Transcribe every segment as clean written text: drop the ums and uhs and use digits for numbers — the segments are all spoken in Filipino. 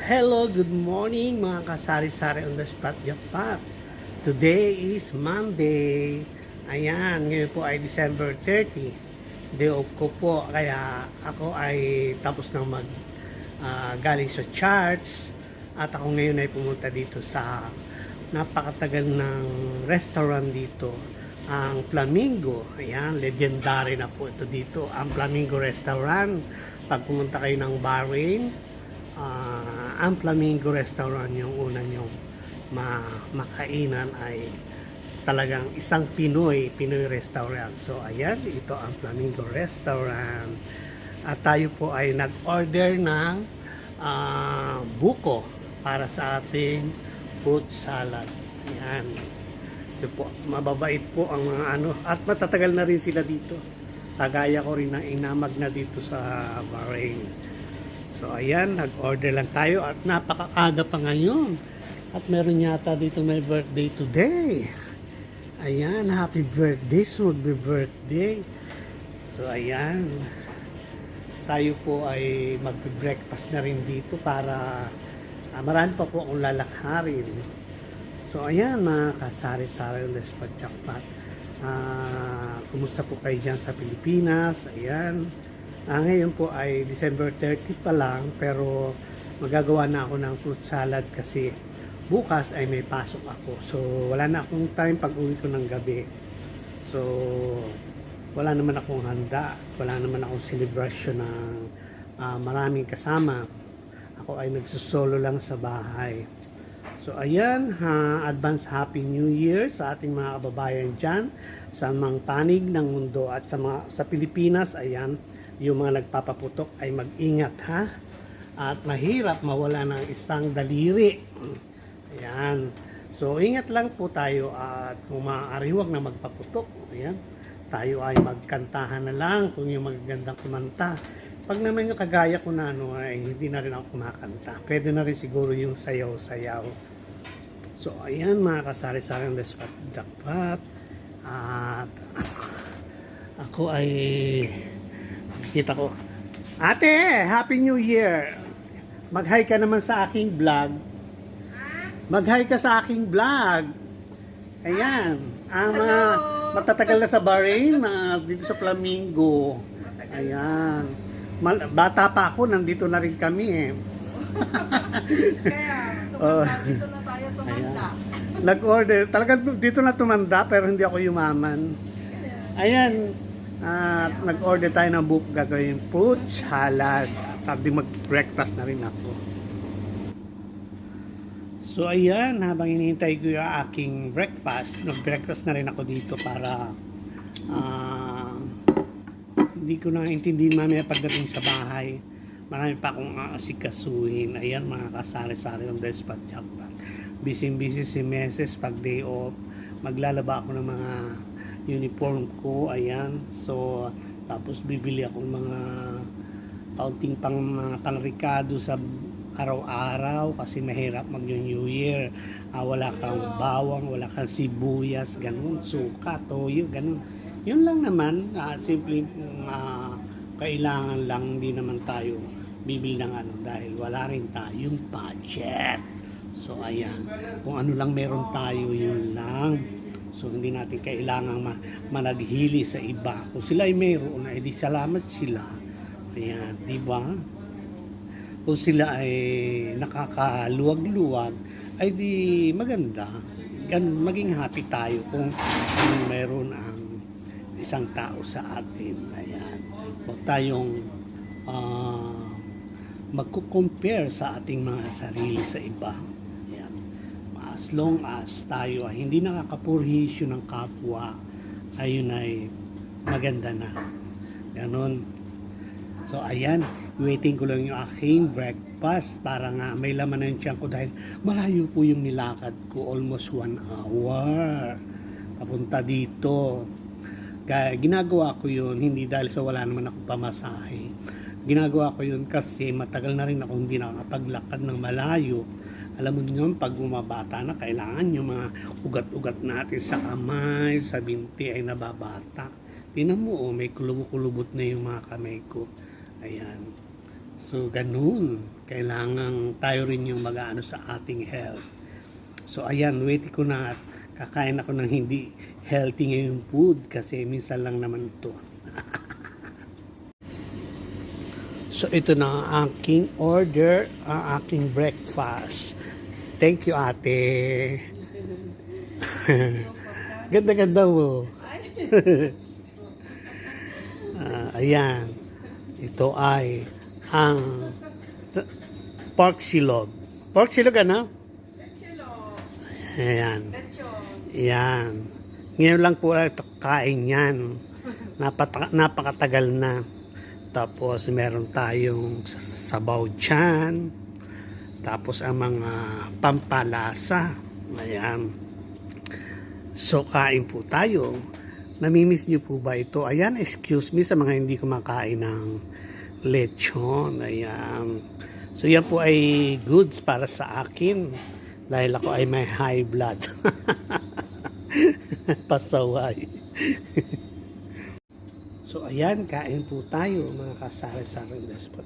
Hello, good morning mga kasari-sari on the spot jackpot. Today is Monday. Ayan, ngayon po ay December 30. Day off ko po, kaya ako ay tapos na galing sa charts. At ako ngayon ay pumunta dito sa napakatagal ng restaurant dito, ang Flamingo. Ayan, legendary na po ito dito, ang Flamingo Restaurant. Pag pumunta kayo ng Bahrain, ang Flamingo Restaurant yung una nyong makainan ay talagang isang Pinoy restaurant. So ayan, ito ang Flamingo Restaurant at tayo po ay nag-order ng buko para sa ating fruit salad. Ayan, ito po, mababait po ang mga at matatagal na rin sila dito, kagaya ko rin na inamag na dito sa Bahrain. So ayan, nag-order lang tayo at napakaaga pa ngayon. At meron yata dito may birthday today. Ayan, happy birthday, birthday. So ayan, tayo po ay mag-breakfast na rin dito para marami pa po akong lalakarin. So ayan, mga kasari-sari on the spot jackpot. Kumusta po kayo dyan sa Pilipinas? Ayan. Ngayon po ay December 30 pa lang, pero magagawa na ako ng fruit salad kasi bukas ay may pasok ako. So wala na akong time pag uwi ko ng gabi. So wala naman akong handa, wala naman akong celebration ng maraming kasama. Ako ay nagsusolo lang sa bahay. So ayan, advance Happy New Year sa ating mga kababayan dyan sa mga panig ng mundo at sa Pilipinas. Ayan, yung mga nagpapaputok ay mag-ingat ha, at mahirap mawala ng isang daliri. Ayan, so ingat lang po tayo at kung maaari huwag na magpaputok. Ayan, tayo ay magkantahan na lang kung yung magagandang kumanta. Pag naman yung kagaya ko na ay hindi na rin ako kumakanta, pwede na rin siguro yung sayaw-sayaw. So ayan, mga kasari-sari ng spot jackpot, at ako ay kita ko, ate, Happy New Year. Mag-hi ka naman sa aking vlog. Mag-hi ka sa aking vlog. Ayan, ang mga matatagal na sa Bahrain, dito sa Flamingo. Ayan, bata pa ako, nandito na rin kami eh. Dito na tayo tumanda. Nag-order, talagang dito na tumanda pero hindi ako yumaman. Ayan, nag-order tayo ng buko, gagawin fruit salad at mag-breakfast na rin ako. So ayan, habang hinihintay ko yung aking breakfast, nag-breakfast na rin ako dito para hindi ko na intindihin mamaya pagdating sa bahay. Marami pa akong asikasuhin. Ayan, mga kasari-sari ng the spot jackpot. Busy si Meses pag day off. Maglalaba ako ng mga uniform ko. Ayan, so tapos bibili ako ng mga kaunting mga pangrikado sa araw-araw kasi mahirap mag-New Year. Wala kang bawang, wala kang sibuyas, ganun, suka, toyo, ganun. Yun lang naman, simple kailangan lang, hindi naman tayo bibili ng dahil wala rin tayong budget. So ayan, kung ano lang meron tayo, yun lang. So hindi natin kailangang managhili sa iba. Kung sila ay mayroon, edi salamat sila. Ayan, di ba? Kung sila ay nakakaluwag-luwag, ay di maganda. Ganun, maging happy tayo kung mayroon ang isang tao sa atin. Ayan, huwag tayong magko-compare sa ating mga sarili sa iba. Ayan, as long as tayo ay hindi nakakapurhisyo ng kapwa, ayun ay maganda na. Ganon. So ayan, waiting ko lang yung aking breakfast para nga may laman na yung tiyan ko dahil malayo po yung nilakad ko, almost 1 hour papunta dito. Kaya ginagawa ko yun hindi dahil sa wala naman ako pamasahe. Ginagawa ko yun kasi matagal na rin ako hindi nakakapaglakad ng malayo. Alam mo yun, pag bumabata na, kailangan yung mga ugat-ugat natin sa kamay, sa binti ay nababata. Tingnan mo, may kulubot na yung mga kamay ko. Ayan. So, ganun. Kailangan tayo rin yung mag-ano sa ating health. So ayan, wait ko na at kakain ako ng hindi healthy ngayong food kasi minsan lang naman ito. So ito na ang aking order, ang aking breakfast. Thank you, ate. Ganda-ganda mo. Ayan. Ito ay ang pork silog. Pork silog ano? Lechelo. Ayan. Lechon. Ayan. Ngayon lang po ito kain yan. Napakatagal na. Tapos meron tayong sabaw dyan. Tapos ang mga pampalasa. Ayan. So kain po tayo. Namimiss niyo po ba ito? Ayan, excuse me sa mga hindi kumakain ng lechon. Ayan. So yan po ay goods para sa akin. Dahil ako ay may high blood. Pasaway. So ayan, kain po tayo mga kasari-sari despot.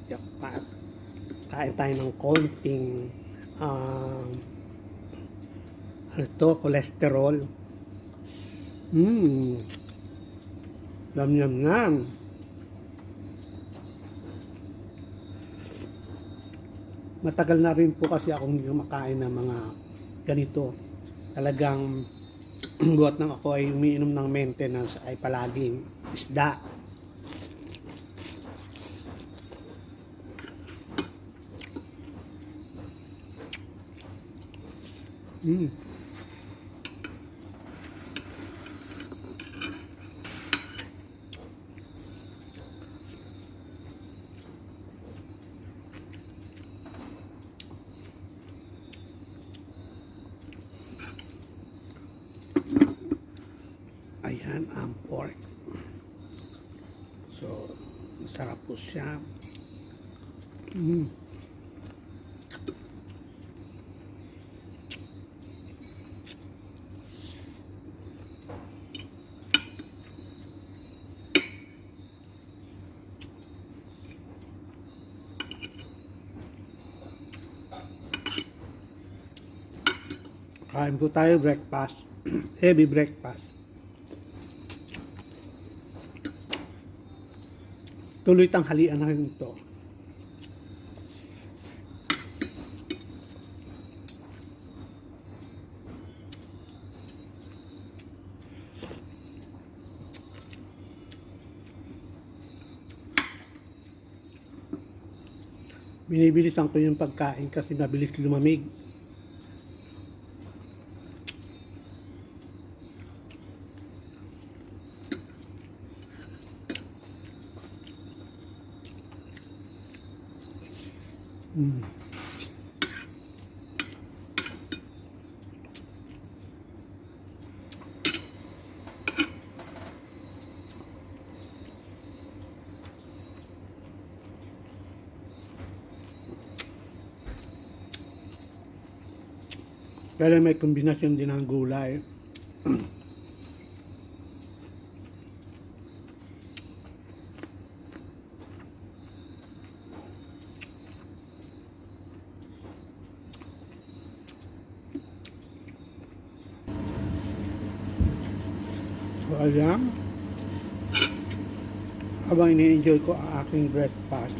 Kain tayo ng konting cholesterol. Yum yum yum. Matagal na rin po kasi akong hindi kumakain ng mga ganito. Talagang buhat nang ako ay umiinom ng maintenance ay palaging isda. Ayan ang pork. So, masarap po siya. Kain po tayo breakfast. Heavy breakfast. Tuloy tanghalian na rin ito. Binibilisan ko yung pagkain kasi mabilis lumamig. Kaya may kombinasyon din ng gulay. So ayan, habang ini-enjoy ko ang aking breakfast,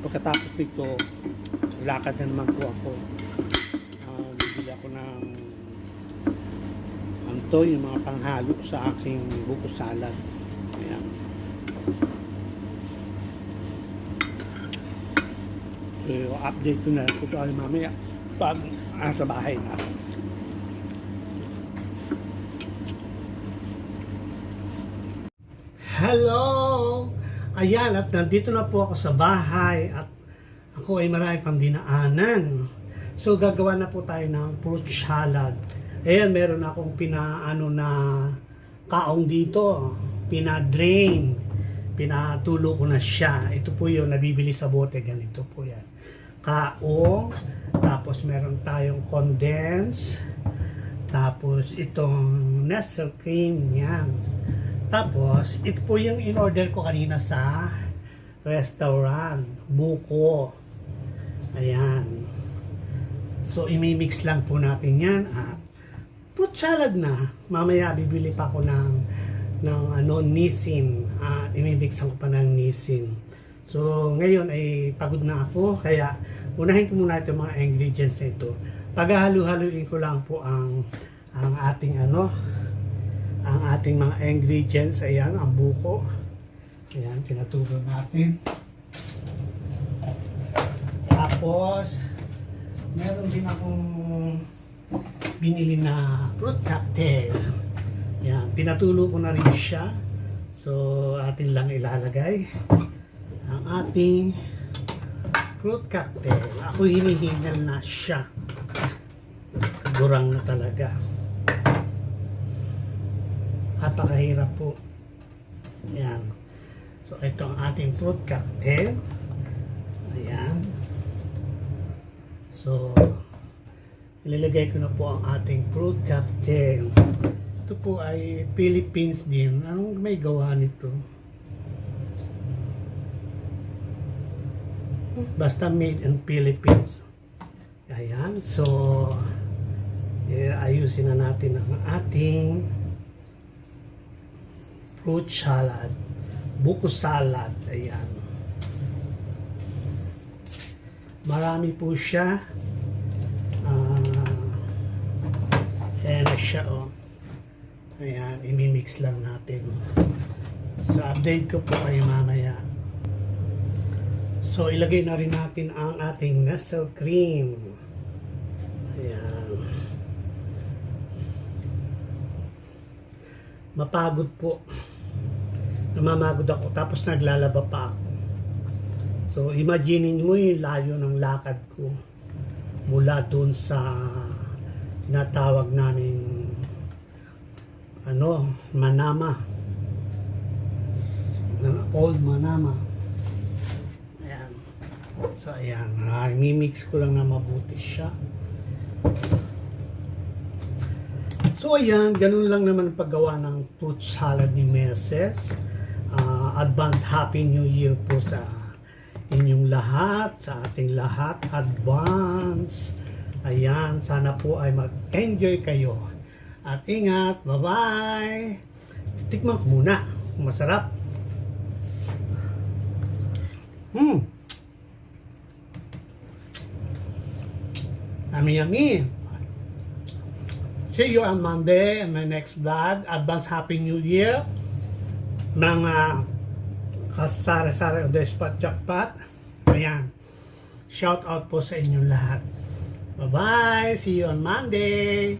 pagkatapos nito, lakad na naman po ako. Bibili ako ng yung mga panghalo sa aking buko salad. Ayan. So, update ko na ito ay mamaya pag sa bahay na ako. Hello! Ayan, at nandito na po ako sa bahay at ako ay marami pang dinaanan. So, gagawa na po tayo ng fruit salad. Ayan, meron akong pinaano na kaong dito. Pina-drain. Pinatulo ko na siya. Ito po yung nabibili sa bote. Ganito po yan. Kaong. Tapos meron tayong condense. Tapos itong Nestle cream. Yan. Tapos, ito po yung in-order ko kanina sa restaurant, buko. Ayan. So, imimix lang po natin yan at fruit salad na. Mamaya bibili pa ako ng nisin. Imimix ko pa ng nisin. So, ngayon ay pagod na ako. Kaya, unahin ko muna itong mga ingredients na ito. Paghahalu-haluin ko lang po ang ating ang ating mga ingredients. Ayan, ang buko. Ayan, pinatulo natin. Tapos, meron din akong binili na fruit cocktail. Yan, pinatulo ko na rin siya. So, atin lang ilalagay ang ating fruit cocktail. Ako hinihingal na siya. Gurang na talaga. Napakahirap po. Yan. So, ito ang ating fruit cocktail. Ayan. So, ilalagay ko na po ang ating fruit cocktail. Ito po ay Philippines din. Anong may gawa nito? Basta made in Philippines. Ayan. So, ayusin na natin ang ating fruit salad. Buko salad. Ayan. Marami po siya. Ayan na siya, oh. Ayan, imimix lang natin. So, update ko po kayo mamaya. So, ilagay na rin natin ang ating nestle cream. Ayan. Mapagod po. Namamagod ako, tapos naglalaba pa ako. So, imagine mo yung layo ng lakad ko mula doon sa tinatawag namin Manama. Old Manama. Ayan. So, ayan. Mimix ko lang na mabuti siya. So, ayan. Ganun lang naman ang paggawa ng fruit salad ni Mrs. Advance Happy New Year po sa inyong lahat, sa ating lahat. Advance. Ayan. Sana po ay mag-enjoy kayo. At ingat. Bye-bye. Tikman ko muna. Masarap. Yummy. See you on Monday in my next vlog. Advance Happy New Year. Mga kasara-sara o spot jackpot. Ayan. Shout out po sa inyong lahat. Bye-bye. See you on Monday.